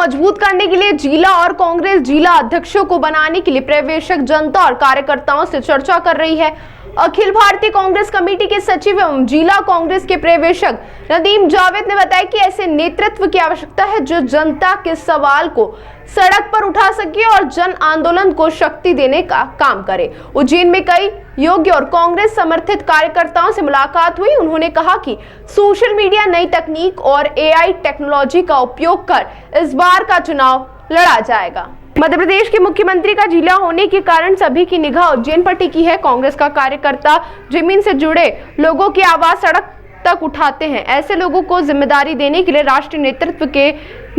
मजबूत करने के लिए जिला और कांग्रेस जिला अध्यक्षों को बनाने के लिए पर्यवेक्षक जनता और कार्यकर्ताओं से चर्चा कर रही है। अखिल भारतीय कांग्रेस कमेटी के सचिव एवं जिला कांग्रेस के पर्यवेक्षक नदीम जावेद ने बताया कि ऐसे नेतृत्व की आवश्यकता है जो जनता के सवाल को सड़क पर उठा सके और जन आंदोलन को शक्ति देने का काम करे। उज्जैन में कई योग्य और कांग्रेस समर्थित कार्यकर्ताओं से मुलाकात हुई। उन्होंने कहा कि सोशल मीडिया, नई तकनीक और एआई टेक्नोलॉजी का उपयोग कर इस बार का चुनाव लड़ा जाएगा। मध्य प्रदेश के मुख्यमंत्री का जिला होने के कारण सभी की निगाह उज्जैन पर टिकी है। कांग्रेस का कार्यकर्ता जमीन से जुड़े लोगों की आवाज सड़क तक उठाते हैं। ऐसे लोगों को जिम्मेदारी देने के लिए राष्ट्रीय नेतृत्व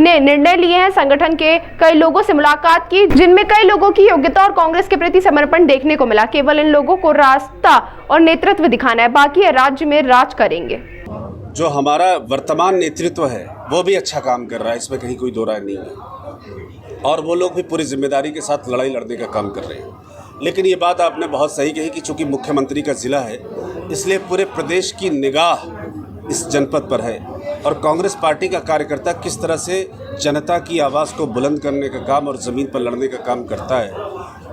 ने निर्णय लिए हैं। संगठन के कई लोगों से मुलाकात की, जिनमें कई लोगों की योग्यता और कांग्रेस के प्रति समर्पण देखने को मिला। केवल इन लोगों को रास्ता और नेतृत्व दिखाना है, बाकी है राज्य में राज करेंगे। जो हमारा वर्तमान नेतृत्व है वो भी अच्छा काम कर रहा है, इसमें कहीं कोई दो राय नहीं है, और वो लोग भी पूरी जिम्मेदारी के साथ लड़ाई लड़ने का काम कर रहे हैं। लेकिन ये बात आपने बहुत सही कही कि चूंकि मुख्यमंत्री का ज़िला है, इसलिए पूरे प्रदेश की निगाह इस जनपद पर है और कांग्रेस पार्टी का कार्यकर्ता किस तरह से जनता की आवाज़ को बुलंद करने का काम और ज़मीन पर लड़ने का काम करता है,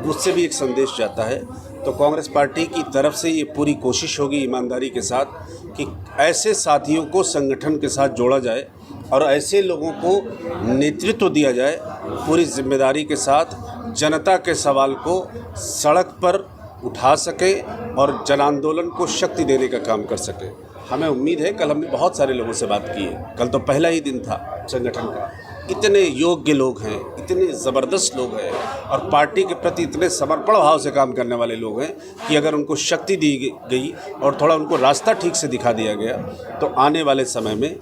उससे भी एक संदेश जाता है। तो कांग्रेस पार्टी की तरफ से ये पूरी कोशिश होगी ईमानदारी के साथ कि ऐसे साथियों को संगठन के साथ जोड़ा जाए और ऐसे लोगों को नेतृत्व दिया जाए पूरी जिम्मेदारी के साथ, जनता के सवाल को सड़क पर उठा सके और जन आंदोलन को शक्ति देने का काम कर सके। हमें उम्मीद है, कल हमने बहुत सारे लोगों से बात की है, कल तो पहला ही दिन था संगठन का। इतने योग्य लोग हैं, इतने ज़बरदस्त लोग हैं और पार्टी के प्रति इतने समर्पण भाव से काम करने वाले लोग हैं कि अगर उनको शक्ति दी गई और थोड़ा उनको रास्ता ठीक से दिखा दिया गया तो आने वाले समय में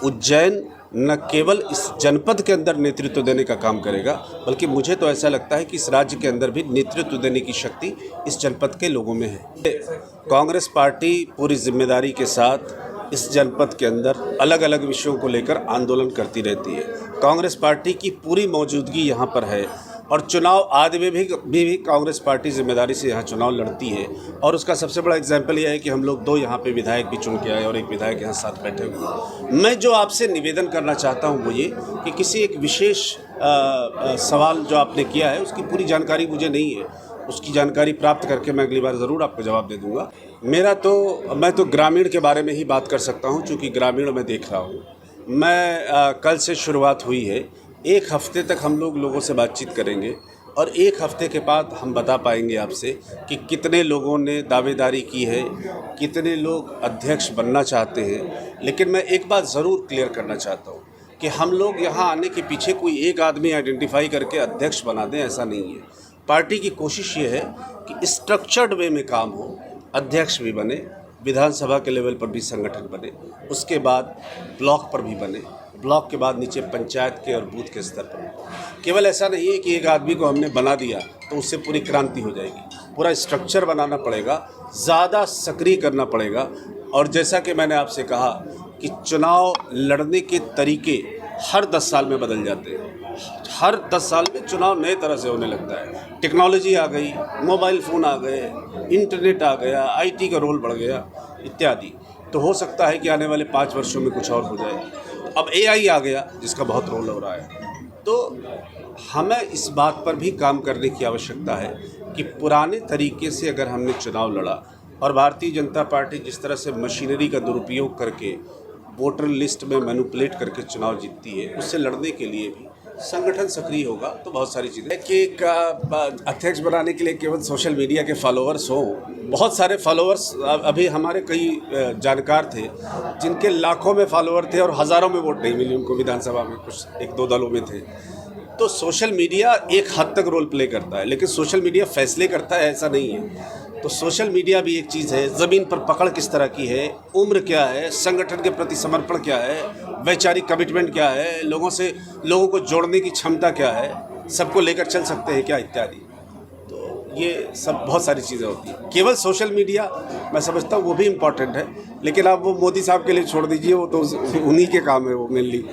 उज्जैन न केवल इस जनपद के अंदर नेतृत्व देने का काम करेगा, बल्कि मुझे तो ऐसा लगता है कि इस राज्य के अंदर भी नेतृत्व देने की शक्ति इस जनपद के लोगों में है। कांग्रेस पार्टी पूरी जिम्मेदारी के साथ इस जनपद के अंदर अलग अलग विषयों को लेकर आंदोलन करती रहती है। कांग्रेस पार्टी की पूरी मौजूदगी यहाँ पर है और चुनाव आदि में भी कांग्रेस पार्टी जिम्मेदारी से यहाँ चुनाव लड़ती है। और उसका सबसे बड़ा एग्जाम्पल यह है कि हम लोग 2 यहाँ पे विधायक भी चुन के आए और एक विधायक यहाँ साथ बैठे हुए। मैं जो आपसे निवेदन करना चाहता हूँ वो ये कि किसी एक विशेष सवाल जो आपने किया है उसकी पूरी जानकारी मुझे नहीं है, उसकी जानकारी प्राप्त करके मैं अगली बार ज़रूर आपको जवाब दे दूँगा। मैं तो ग्रामीण के बारे में ही बात कर सकता हूँ, चूँकि ग्रामीण मैं देख रहा हूँ। मैं कल से शुरुआत हुई है, 1 हफ्ते तक हम लोगों से बातचीत करेंगे और 1 हफ्ते के बाद हम बता पाएंगे आपसे कि कितने लोगों ने दावेदारी की है, कितने लोग अध्यक्ष बनना चाहते हैं। लेकिन मैं एक बात ज़रूर क्लियर करना चाहता हूँ कि हम लोग यहाँ आने के पीछे कोई एक आदमी आइडेंटिफाई करके अध्यक्ष बना दें, ऐसा नहीं है। पार्टी की कोशिश ये है कि स्ट्रक्चर्ड वे में काम हो, अध्यक्ष भी बने, विधानसभा के लेवल पर भी संगठन बने, उसके बाद ब्लॉक पर भी बने, ब्लॉक के बाद नीचे पंचायत के और बूथ के स्तर पर। केवल ऐसा नहीं है कि एक आदमी को हमने बना दिया तो उससे पूरी क्रांति हो जाएगी। पूरा स्ट्रक्चर बनाना पड़ेगा, ज़्यादा सक्रिय करना पड़ेगा। और जैसा कि मैंने आपसे कहा कि चुनाव लड़ने के तरीके हर 10 साल में बदल जाते हैं। हर 10 साल में चुनाव नए तरह से होने लगता है। टेक्नोलॉजी आ गई, मोबाइल फ़ोन आ गए, इंटरनेट आ गया, आईटी का रोल बढ़ गया इत्यादि। तो हो सकता है कि आने वाले 5 वर्षों में कुछ और हो जाए। अब एआई आ गया जिसका बहुत रोल हो रहा है। तो हमें इस बात पर भी काम करने की आवश्यकता है कि पुराने तरीके से अगर हमने चुनाव लड़ा और भारतीय जनता पार्टी जिस तरह से मशीनरी का दुरुपयोग करके वोटर लिस्ट में मैनिपुलेट करके चुनाव जीतती है, उससे लड़ने के लिए भी संगठन सक्रिय होगा। तो बहुत सारी चीज़ें कि अध्यक्ष बनाने के लिए केवल सोशल मीडिया के फॉलोअर्स हों, बहुत सारे फॉलोअर्स अभी हमारे कई जानकार थे जिनके लाखों में फॉलोअर थे और हज़ारों में वोट नहीं मिली उनको विधानसभा में, कुछ 1-2 दलों में थे। तो सोशल मीडिया एक हद तक रोल प्ले करता है, लेकिन सोशल मीडिया फैसले करता है ऐसा नहीं है। तो सोशल मीडिया भी एक चीज़ है, ज़मीन पर पकड़ किस तरह की है, उम्र क्या है, संगठन के प्रति समर्पण क्या है, वैचारिक कमिटमेंट क्या है, लोगों को जोड़ने की क्षमता क्या है, सबको लेकर चल सकते हैं क्या, इत्यादि। तो ये सब बहुत सारी चीज़ें होती हैं। केवल सोशल मीडिया मैं समझता हूँ वो भी इम्पॉर्टेंट है, लेकिन आप वो मोदी साहब के लिए छोड़ दीजिए, वो तो उन्हीं के काम है वो मेनली।